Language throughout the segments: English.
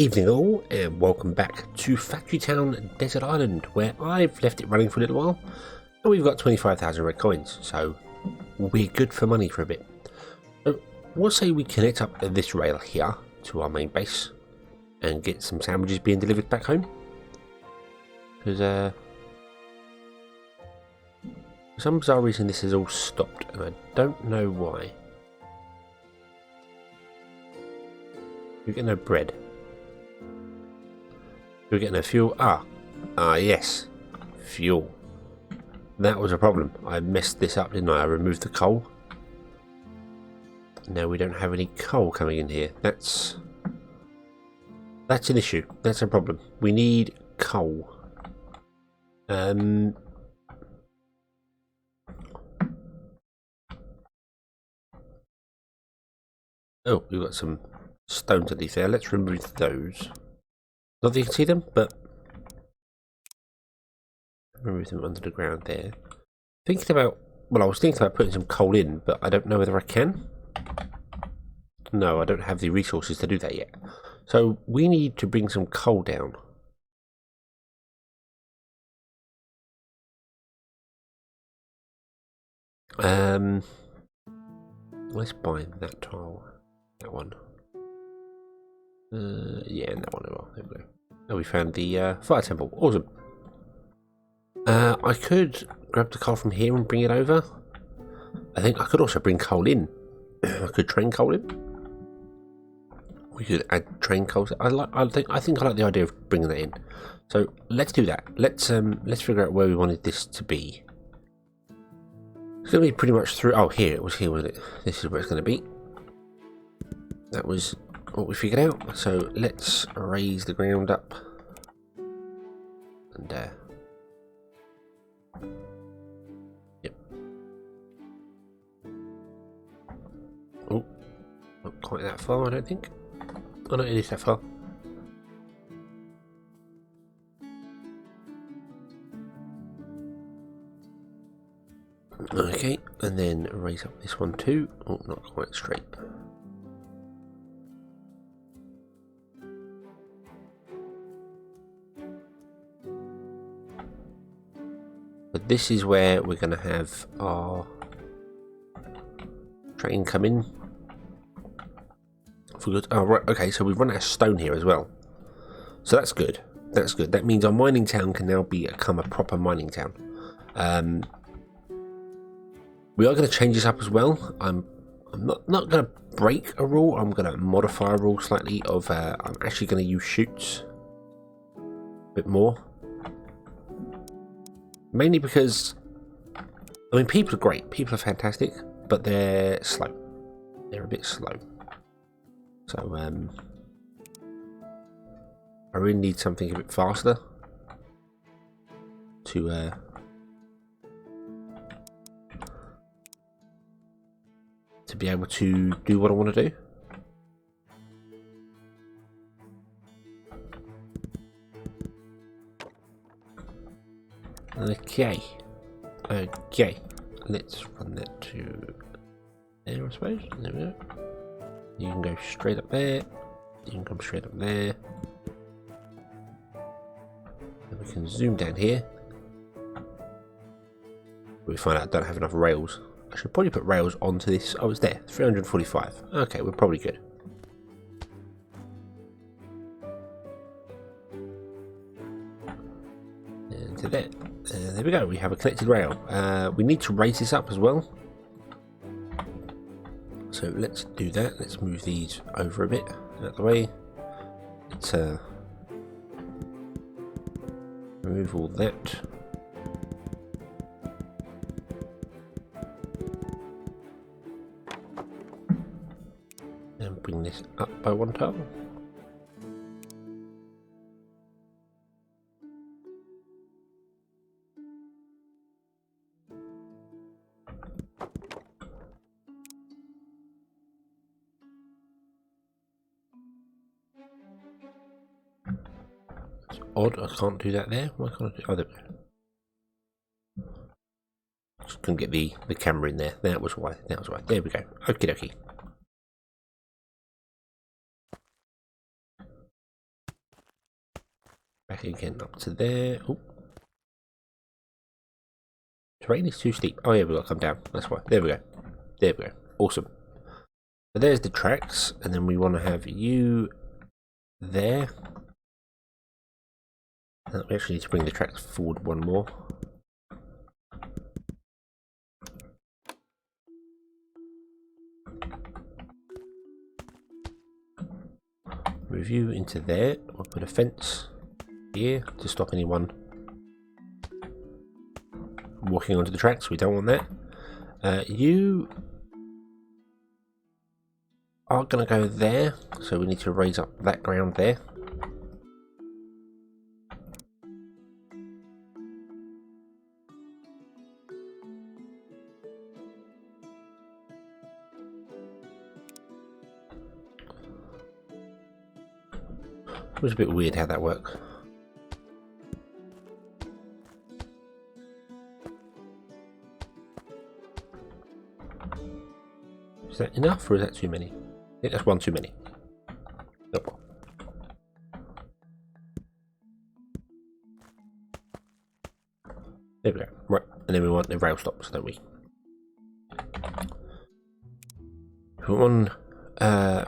Evening all, and welcome back to Factory Town Desert Island, where I've left it running for a little while, and we've got 25,000 red coins, so we're good for money for a bit. So we'll say we connect up this rail here to our main base, and get some sandwiches being delivered back home. Because for some bizarre reason this has all stopped, and I don't know why. We get no bread. We're getting no fuel. Yes, fuel. That was a problem. I messed this up, didn't I? I removed the coal. Now we don't have any coal coming in here. That's an issue. That's a problem. We need coal. Oh, we've got some stones underneath there. Let's remove those. Not that you can see them, but remove them under the ground there. I was thinking about putting some coal in, but I don't know whether I can. No, I don't have the resources to do that yet. So we need to bring some coal down. Let's buy that tile. That one. Yeah, and that one as well. There we go. Oh, we found the fire temple. Awesome. I could grab the coal from here and bring it over. I think I could also bring coal in. I could train coal in. We could add train coal. I think I like the idea of bringing that in. So let's do that. Let's figure out where we wanted this to be. It's going to be pretty much through. Oh, here it was. Here wasn't it? This is where it's going to be. That was what we figured out. So let's raise the ground up and yep. Oh, not quite that far, I don't think. Oh no, it is that far. Okay, and then raise up this one too. Oh, not quite straight. But this is where we're going to have our train come in. For good. Oh, right. Okay, so we've run out of stone here as well. So that's good. That's good. That means our mining town can now become a proper mining town. We are going to change this up as well. I'm not going to break a rule. I'm going to modify a rule slightly. I'm actually going to use chutes a bit more. Mainly because, I mean, people are great. People are fantastic, but they're slow. They're a bit slow. So, I really need something a bit faster to be able to do what I want to do. Okay, let's run that to there, I suppose. There we go. You can go straight up there, you can come straight up there, and we can zoom down here. We find out I don't have enough rails. I should probably put rails onto this. Oh, it's there, 345. Okay, we're probably good. And to there. There we go, we have a connected rail. We need to raise this up as well. So let's do that. Let's move these over a bit out of the way. Let's remove all that. And bring this up by one tile. Odd, I can't do that there. Why can't I do? Oh, there we go. Just couldn't get the camera in there. That was why. That was why. There we go. Okie dokie. Back again up to there. Oh. Terrain is too steep. Oh yeah, we've got to come down. That's why. There we go. There we go. Awesome. So there's the tracks, and then we want to have you there. And we actually need to bring the tracks forward one more. Move you into there. We'll put a fence here to stop anyone walking onto the tracks. We don't want that. You are going to go there, so we need to raise up that ground there. It was a bit weird how that worked. Is that enough or is that too many? I think that's one too many. Nope. There we go. Right, and then we want the rail stops, don't we? We want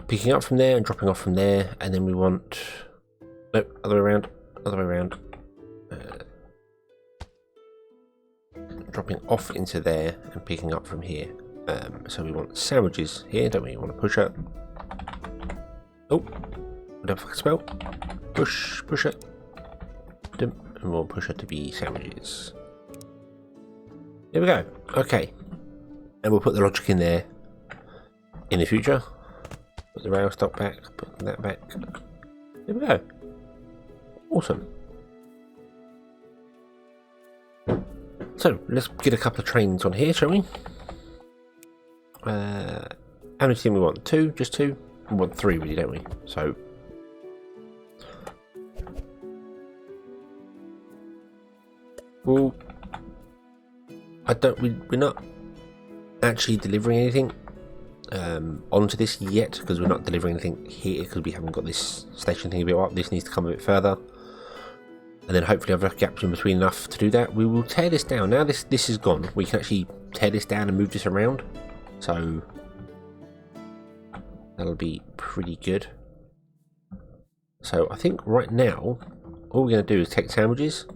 picking up from there and dropping off from there, and then we want nope, other way around, other way around. Dropping off into there and picking up from here. So we want sandwiches here, don't we? We want to push it. Oh, what the fuck spell? Push it. And we'll push it to be sandwiches. There we go. Okay. And we'll put the logic in there in the future. Put the rail stop back, put that back. There we go. Awesome. So let's get a couple of trains on here, shall we? How many do we want? 2? Just 2? We want 3 really, don't we? So well, we're not actually delivering anything onto this yet, because we're not delivering anything here because we haven't got this station thing built up. This needs to come a bit further, and then hopefully have gaps in between enough to do that. We will tear this down. Now this is gone, we can actually tear this down and move this around, so that'll be pretty good. So I think right now all we're going to do is take sandwiches.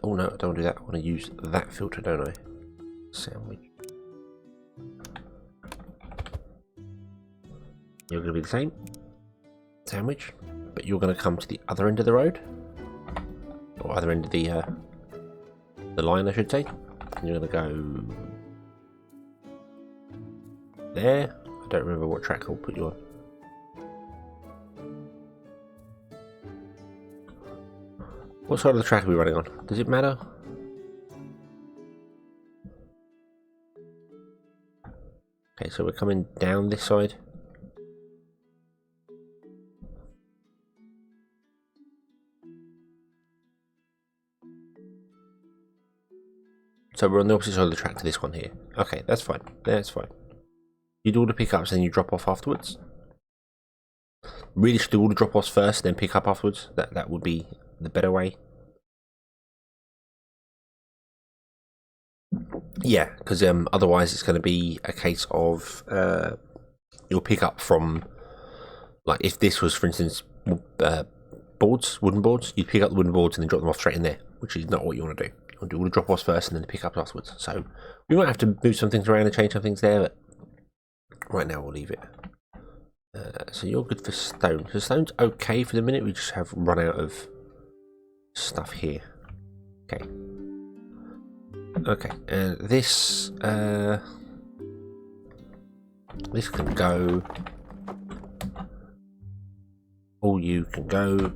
Oh no, I don't want to do that. I want to use that filter, don't I? Sandwich. You're going to be the same sandwich, but you're going to come to the other end of the road, or other end of the line, I should say. And you're going to go there. I don't remember what track I'll put you on. What side of the track are we running on? Does it matter? Okay, so we're coming down this side. So we're on the opposite side of the track to this one here. Okay, that's fine. That's fine. You do all the pickups and you drop off afterwards. Really should do all the drop-offs first, then pick up afterwards. That would be the better way. Yeah, because otherwise it's going to be a case of you'll pick up from, like if this was, for instance, wooden boards, you'd pick up the wooden boards and then drop them off straight in there, which is not what you want to do. You want to do all the drop-offs first and then the pick-ups afterwards. So we might have to move some things around and change some things there, but right now we'll leave it. So you're good for stone. So stone's okay for the minute. We just have run out of stuff here. Okay. Okay, and this this can go. All you can go.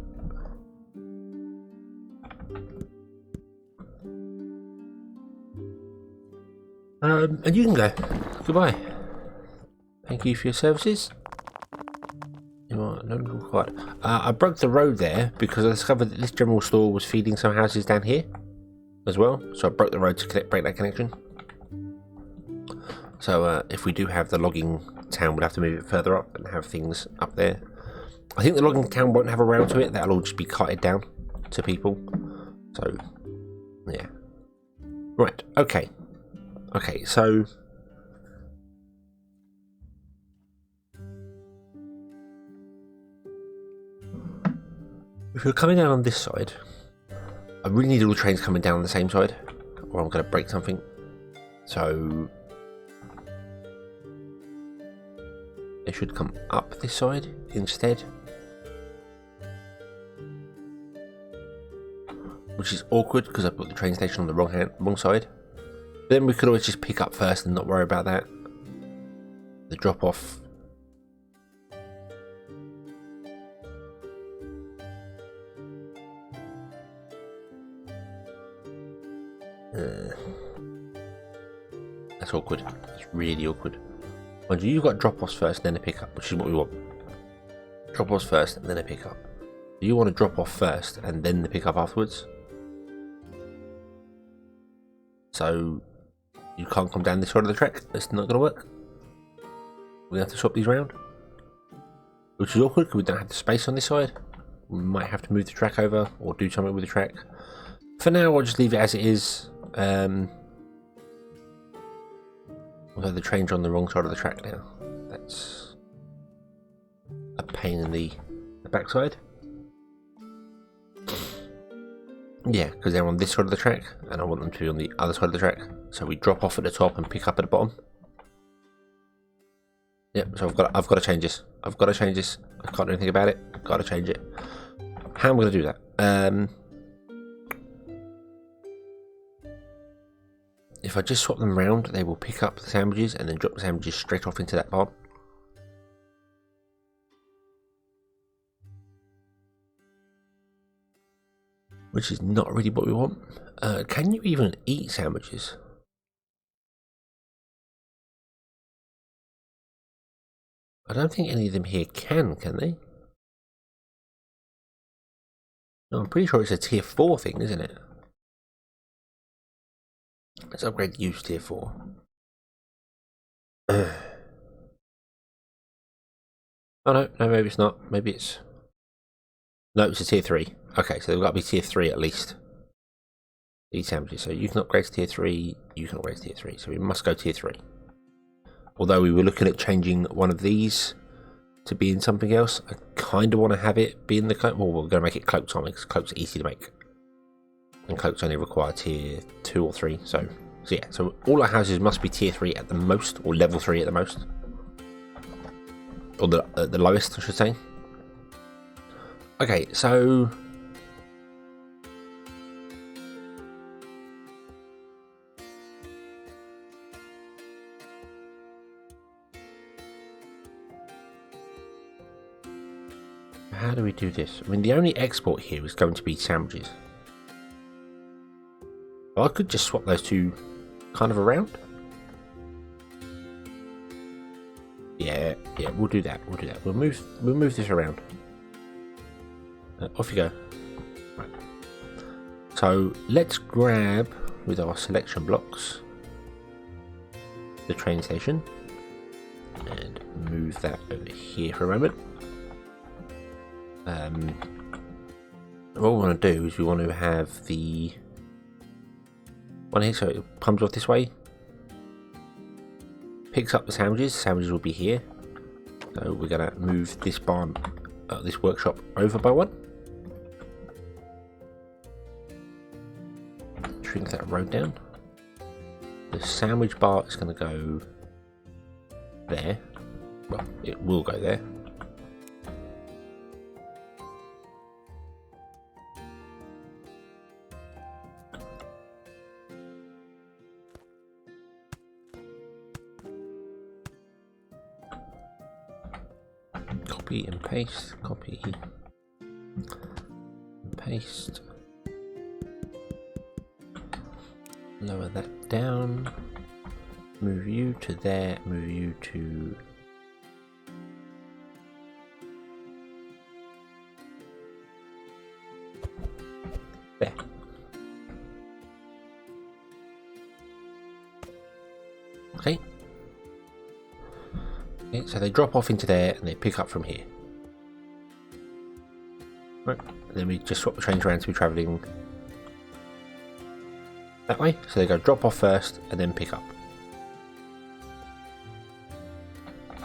And you can go. Goodbye. Thank you for your services. You are no longer required. I broke the road there because I discovered that this general store was feeding some houses down here as well. So I broke the road to break that connection. So if we do have the logging town, we'll have to move it further up and have things up there. I think the logging town won't have a rail to it. That'll all just be carted down to people. So, yeah. Right, okay. Okay, so... if you're coming down on this side, I really need all the trains coming down on the same side, or I'm going to break something. So... they should come up this side instead. Which is awkward because I put the train station on the wrong side. Then we could always just pick up first and not worry about that. The drop off. That's awkward. That's really awkward. Mind you, you've got drop offs first, then a pick up, which is what we want. Drop offs first and then a pick up. You want to drop off first and then the pick up afterwards. So you can't come down this side of the track. That's not going to work. We're going to have to swap these around, which is awkward because we don't have the space on this side. We might have to move the track over or do something with the track. For now, I'll just leave it as it is. Although the trains are on the wrong side of the track now. That's a pain in the backside. Yeah, because they're on this side of the track, and I want them to be on the other side of the track. So we drop off at the top and pick up at the bottom. Yep. So I've got to change this. I've got to change this. I can't do anything about it. I've got to change it. How am I going to do that? If I just swap them round, they will pick up the sandwiches and then drop the sandwiches straight off into that barn. Which is not really what we want. Can you even eat sandwiches? I don't think any of them here can they? No, I'm pretty sure it's a tier 4 thing, isn't it? Let's upgrade use tier 4. Oh no, maybe it's not. Maybe it's... no, it's a tier 3. Okay, so they've got to be tier 3 at least. These sandwiches. So you can upgrade to tier 3, you can upgrade to tier 3. So we must go tier 3. Although we were looking at changing one of these to be in something else. I kind of want to have it be in the cloak. Well, we're going to make it cloaks on it because cloaks are easy to make. And cloaks only require tier 2 or 3. So yeah, so all our houses must be tier 3 at the most, or level 3 at the most. Or the lowest, I should say. Okay, so... how do we do this? I mean, the only export here is going to be sandwiches. Well, I could just swap those two kind of around. Yeah, we'll do that. We'll move this around. Off you go. Right. So let's grab with our selection blocks the train station and move that over here for a moment. What we want to do is we want to have the one here, so it comes off this way, picks up the sandwiches. Sandwiches will be here. So we're going to move this barn, this workshop over by one. Shrink that road down. The sandwich bar is going to go there. Well, it will go there. Copy and paste, copy and paste. Lower that down. Move you to there, move you to there. Okay. Okay, so they drop off into there and they pick up from here. Right, and then we just swap the trains around to be travelling that way. So they go drop off first and then pick up.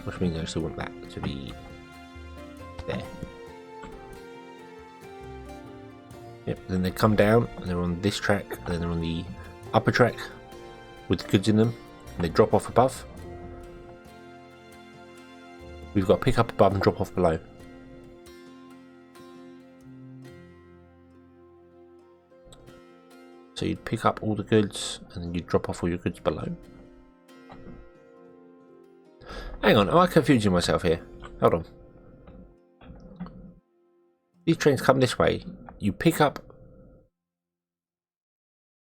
Which means I still want that to be there. Yep, then they come down and they're on this track, and then they're on the upper track with the goods in them, and they drop off above. We've got to pick up above and drop off below. So you'd pick up all the goods and then you'd drop off all your goods below. Hang on, am I confusing myself here? Hold on. These trains come this way. You pick up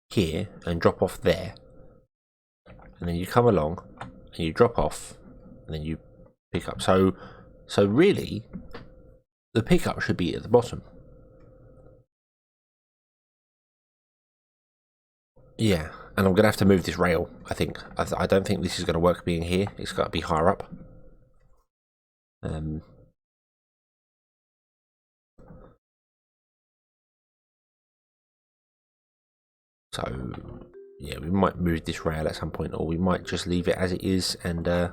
here and drop off there. And then you come along and you drop off and then you pick up. So really, the pickup should be at the bottom. Yeah, and I'm going to have to move this rail, I think. I don't think this is going to work being here. It's got to be higher up. So, yeah, we might move this rail at some point, or we might just leave it as it is and kind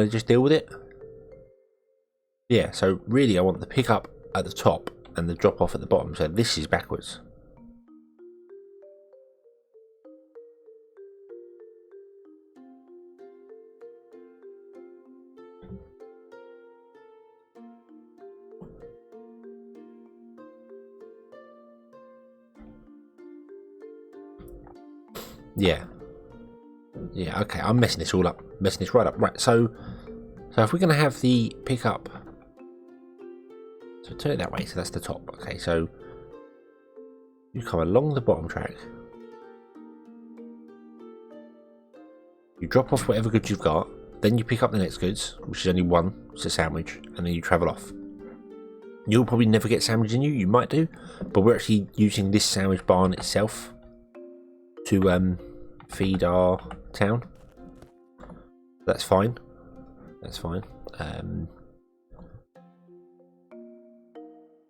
of just deal with it. Yeah, so really I want the pickup at the top and the drop off at the bottom, so this is backwards. Yeah, okay, I'm messing this all up. Messing this right up. Right, so if we're going to have the pickup... So turn it that way, so that's the top. Okay, so you come along the bottom track. You drop off whatever goods you've got. Then you pick up the next goods, which is only one. It's a sandwich. And then you travel off. You'll probably never get sandwich in you. You might do. But we're actually using this sandwich barn itself to feed our town. That's fine. That's fine.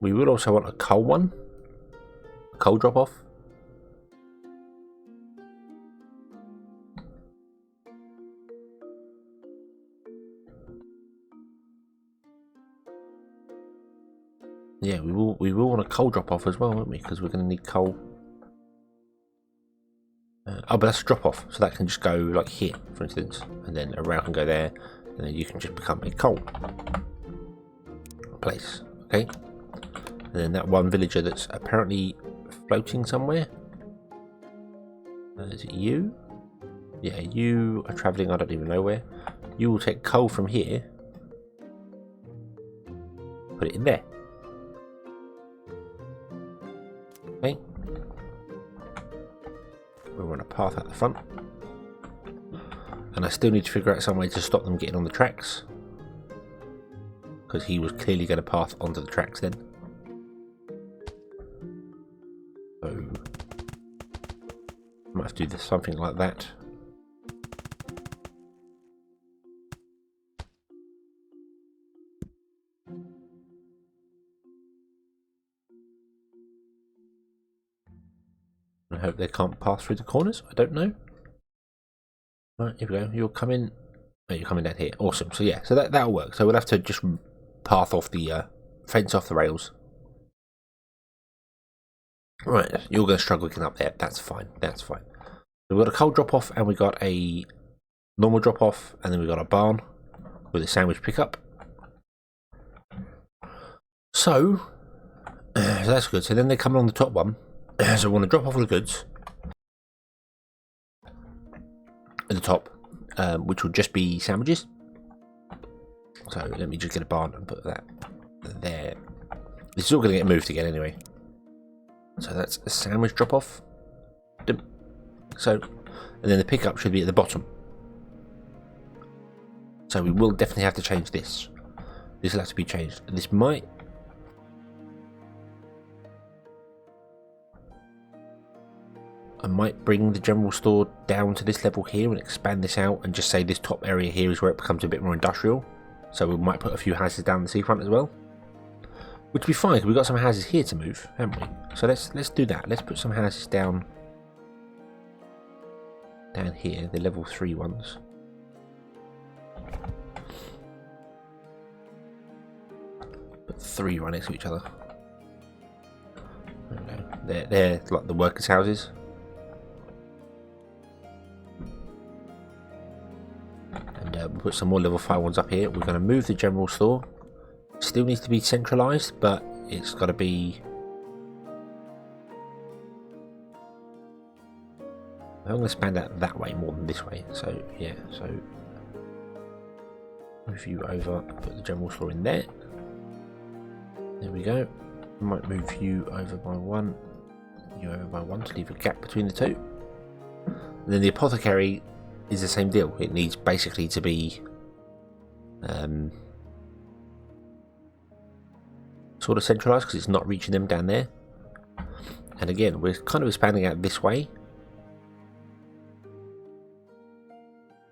We would also want a coal one. A coal drop off. Yeah, we will want a coal drop off as well, won't we? Because we're going to need coal. Oh, but that's a drop off, so that can just go like here, for instance, and then a rail can go there, and then you can just become a coal place. Okay, and then that one villager that's apparently floating somewhere. Is it you? Yeah, you are travelling. I don't even know where. You will take coal from here, put it in there. Okay. We're on a path at the front, and I still need to figure out some way to stop them getting on the tracks, because he was clearly going to path onto the tracks then. So I might have to do something like that. I hope they can't pass through the corners. I don't know. Right, here we go. You're coming. Oh, you're coming down here. Awesome. So yeah, so that'll work. So we'll have to just path off the fence off the rails. Right, you're going to struggle getting up there. That's fine. That's fine. We've got a coal drop off, and we got a normal drop off, and then we got a barn with a sandwich pickup. So that's good. So then they come along the top one. So we want to drop off all the goods at the top, which will just be sandwiches. So let me just get a barn and put that there. This is all going to get moved again anyway. So that's a sandwich drop off. So, and then the pickup should be at the bottom. So we will definitely have to change this. This will have to be changed. And this might... I might bring the general store down to this level here and expand this out and just say this top area here is where it becomes a bit more industrial. So we might put a few houses down the seafront as well. Which would be fine, because we've got some houses here to move, haven't we? So let's do that. Let's put some houses down here, the level 3 ones. Put 3 right next to each other. There we go. They're like the workers' houses. And we'll put some more level 5 ones up here. We're going to move the general store. Still needs to be centralised, but it's got to be... I'm going to expand that that way more than this way. So, yeah, so... Move you over, put the general store in there. There we go. I might move you over by 1. You over by 1 to leave a gap between the two. And then the apothecary is the same deal. It needs basically to be... sort of centralised because it's not reaching them down there. And again, we're kind of expanding out this way.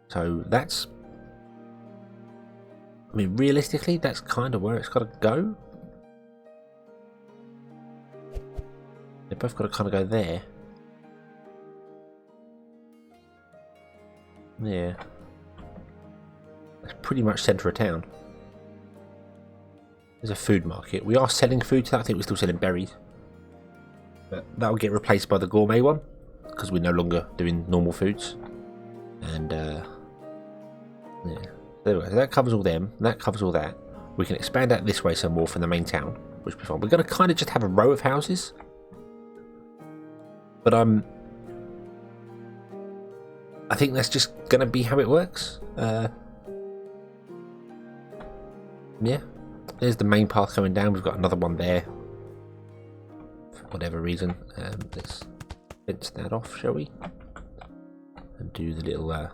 So that's... I mean, realistically, that's kind of where it's got to go. They've both got to kind of go there. Yeah. That's pretty much centre of town. There's a food market. We are selling food to that. I think we're still selling berries. But that'll get replaced by the gourmet one. Because we're no longer doing normal foods. And, yeah. There we go. So that covers all them. That covers all that. We can expand out this way some more from the main town. Which will be fun. We're going to kind of just have a row of houses. But I think that's just going to be how it works. Yeah. There's the main path coming down. We've got another one there. For whatever reason. Let's fence that off, shall we? And do the little...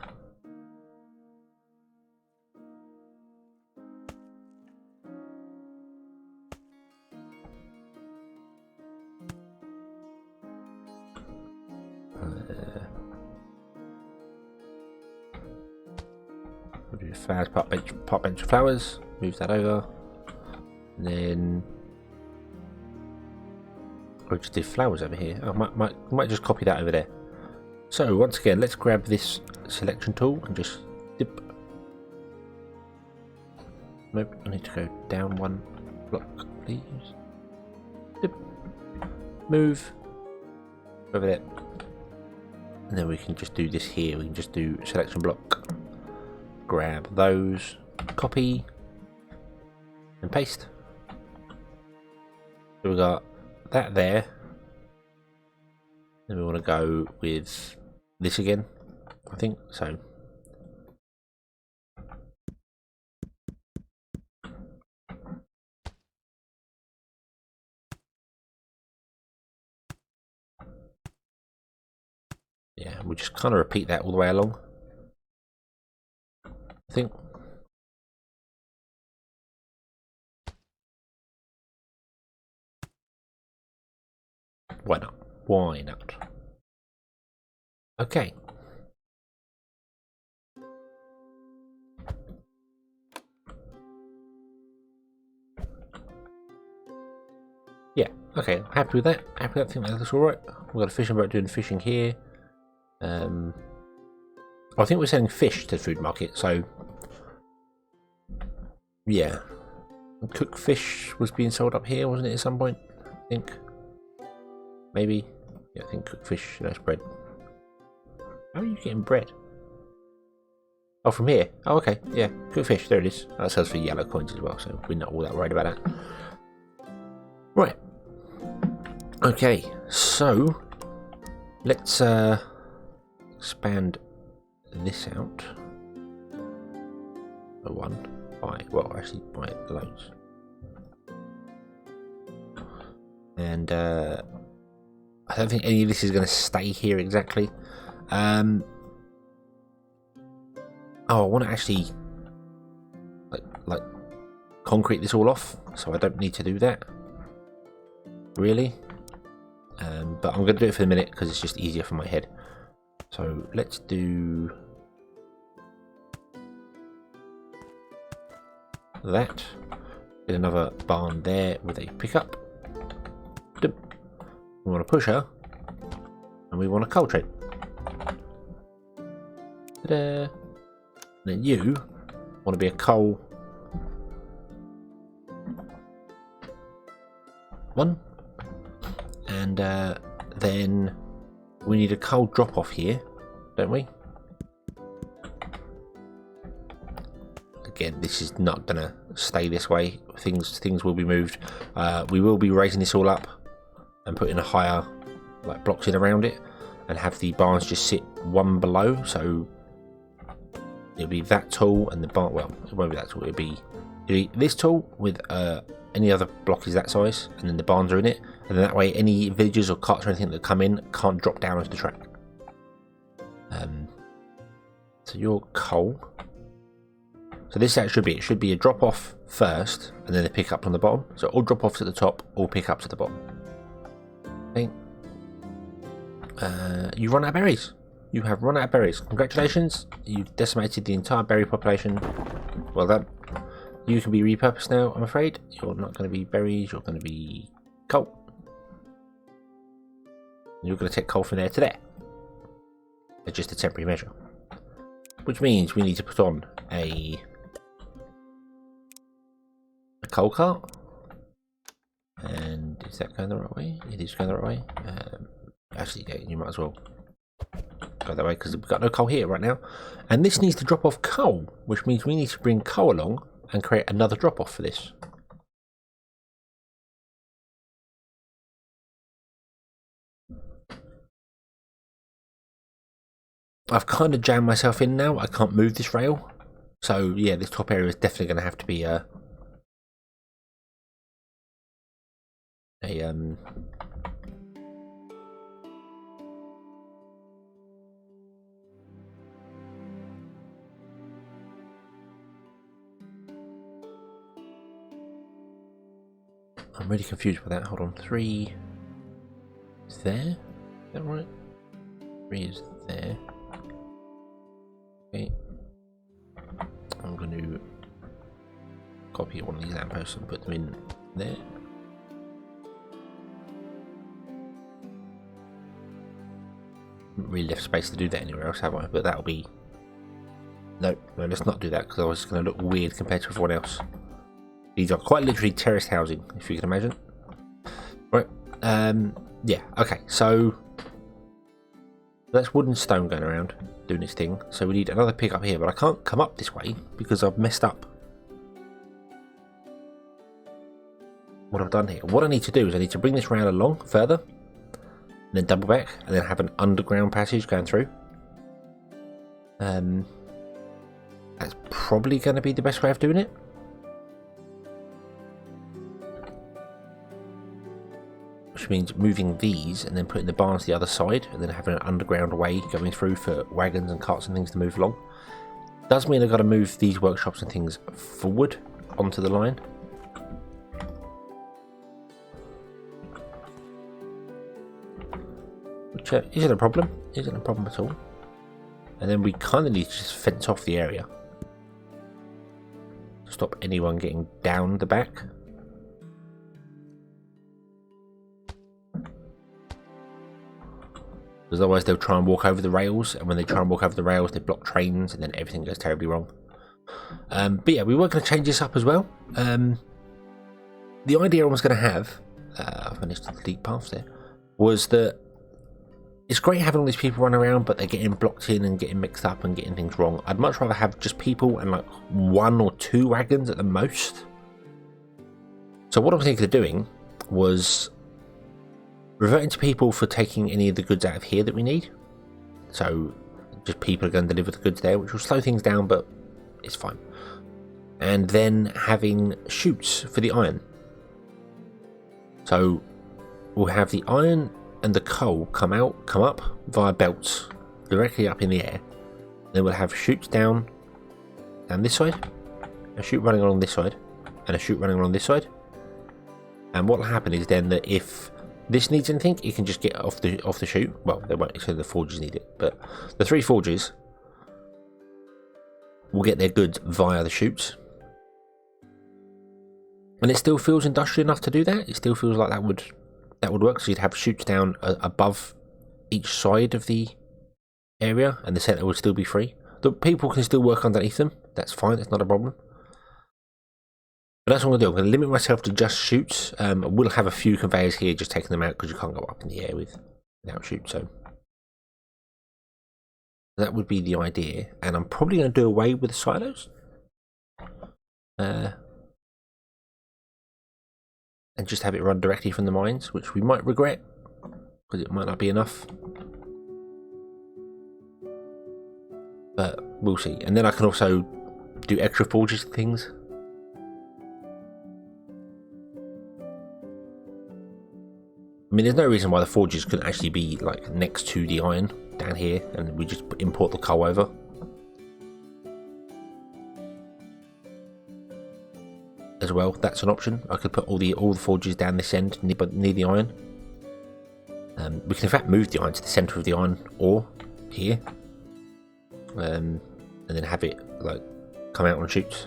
we'll do flowers, pot bench of flowers. Move that over. And then we just did flowers over here. I might just copy that over there. So once again, let's grab this selection tool and just dip. Nope, I need to go down 1 block, please. Dip. Move over there. And then we can just do this here. We can just do selection block. Grab those, copy, and paste. So we've got that there. Then we want to go with this again, I think. So yeah, we'll just kind of repeat that all the way along, I think. Why not? Why not? Okay. Yeah, okay, happy with that. Happy with that. I think that looks alright. We've got a fishing boat doing fishing here. I think we're selling fish to the food market, so yeah. Cooked fish was being sold up here, wasn't it, at some point? I think. Maybe. Yeah, I think cooked fish, nice bread. How are you getting bread? Oh, from here. Oh, okay. Yeah, cooked fish. There it is. That sells for yellow coins as well, so we're not all that worried about that. Right. Okay, so let's expand this out. By 1. Well, actually, by loads. And I don't think any of this is going to stay here exactly. Oh, I want to actually like concrete this all off, so I don't need to do that. Really. But I'm going to do it for the minute because it's just easier for my head. So let's do that. Get another barn there with a pickup. We want a pusher, and we want a coal train. Ta-da. Then you want to be a coal one, and then we need a coal drop off here, don't we? Again, this is not gonna stay this way. Things will be moved. We will be raising this all up and putting a higher like blocks in around it, and have the barns just sit one below. So it'll be that tall, and the barn. Well, it won't be that tall. It'll be this tall with any other block is that size, and then the barns are in it, and then that way any villagers or carts or anything that come in can't drop down onto the track. So your coal. So this actually should be a drop off first, and then a pick up on the bottom. So all drop offs at the top, all pick ups at the bottom. Okay. You've run out of berries. You have run out of berries. Congratulations, you've decimated the entire berry population. Well done. You can be repurposed now, I'm afraid. You're not going to be berries, you're going to be coal. You're going to take coal from there to there. It's just a temporary measure. Which means we need to put on a coal cart. And is that going the right way? It is going the right way. Actually, yeah, you might as well go that way because we've got no coal here right now. And this needs to drop off coal, which means we need to bring coal along and create another drop off for this. I've kind of jammed myself in now. I can't move this rail. So yeah, this top area is definitely going to have to be I'm really confused with that. Hold on. 3 is there? Is that right? 3 is there. Okay. I'm going to copy one of these lampposts and put them in there. Haven't really left space to do that anywhere else, have I? But that'll be... No, let's not do that because I was going to look weird compared to everyone else. These are quite literally terraced housing, if you can imagine. Right, yeah, okay, so that's wood and stone going around, doing its thing. So we need another pickup here, but I can't come up this way because I've messed up what I've done here. What I need to do is I need to bring this round along further, and then double back, and then have an underground passage going through. That's probably going to be the best way of doing it. Which means moving these and then putting the barns the other side, and then having an underground way going through for wagons and carts and things to move along. Does mean I've got to move these workshops and things forward onto the line. Which isn't a problem. Isn't a problem at all. And then we kind of need to just fence off the area. Stop anyone getting down the back. Because otherwise they'll try and walk over the rails, and when they try and walk over the rails they block trains, and then everything goes terribly wrong. But yeah, we were going to change this up as well. The idea I was going to have, I've managed to delete paths there, was that it's great having all these people run around, but they're getting blocked in and getting mixed up and getting things wrong. I'd much rather have just people and like 1 or 2 wagons at the most. So what I was thinking of doing was reverting to people for taking any of the goods out of here that we need. So just people are going to deliver the goods there, which will slow things down, but it's fine. And then having chutes for the iron. So we'll have the iron and the coal come up via belts directly up in the air. Then we'll have chutes down this side, a chute running along this side, and a chute running along this side. And what will happen is then that if this needs anything, it can just get off the chute. Well, they won't, so the forges need it, but the 3 forges will get their goods via the chutes. And it still feels industrial enough to do that. It still feels like that would work. So you'd have chutes down above each side of the area, and the centre would still be free. The people can still work underneath them. That's fine. That's not a problem. But that's what I'm going to do. I'm going to limit myself to just chutes. I will have a few conveyors here, just taking them out because you can't go up in the air without chutes. So that would be the idea. And I'm probably going to do away with the silos. And just have it run directly from the mines, which we might regret because it might not be enough. But we'll see. And then I can also do extra forges and things. I mean, there's no reason why the forges couldn't actually be like next to the iron down here, and we just import the coal over. As well, that's an option. I could put all the forges down this end near the iron. We can in fact move the iron to the centre of the iron ore here, and then have it like come out on chutes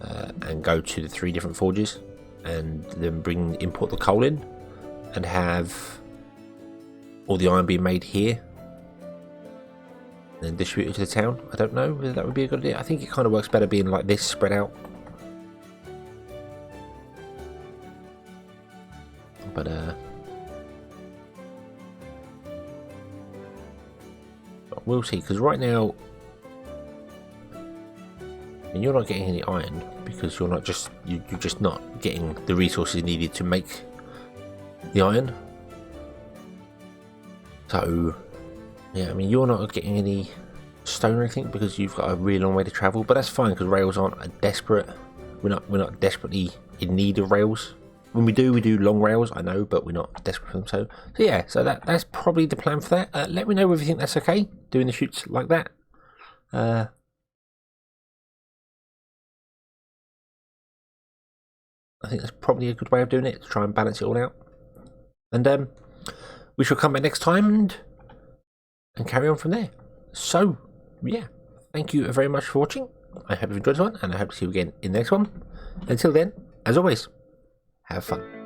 and go to the 3 different forges, and then import the coal in, and have all the iron being made here, and then distribute it to the town. I don't know whether that would be a good idea. I think it kind of works better being like this, spread out. But we'll see, because right now, I mean, you're not getting any iron because you're just not getting the resources needed to make the iron. So yeah, I mean, you're not getting any stone or anything because you've got a really long way to travel. But that's fine because rails aren't desperate. We're not desperately in need of rails. When we do long rails, I know, but we're not desperate for them. So yeah, so that's probably the plan for that. Let me know if you think that's okay, doing the chutes like that. I think that's probably a good way of doing it, to try and balance it all out. And we shall come back next time and carry on from there. So yeah, thank you very much for watching. I hope you've enjoyed this one, and I hope to see you again in the next one. Until then, as always, have fun.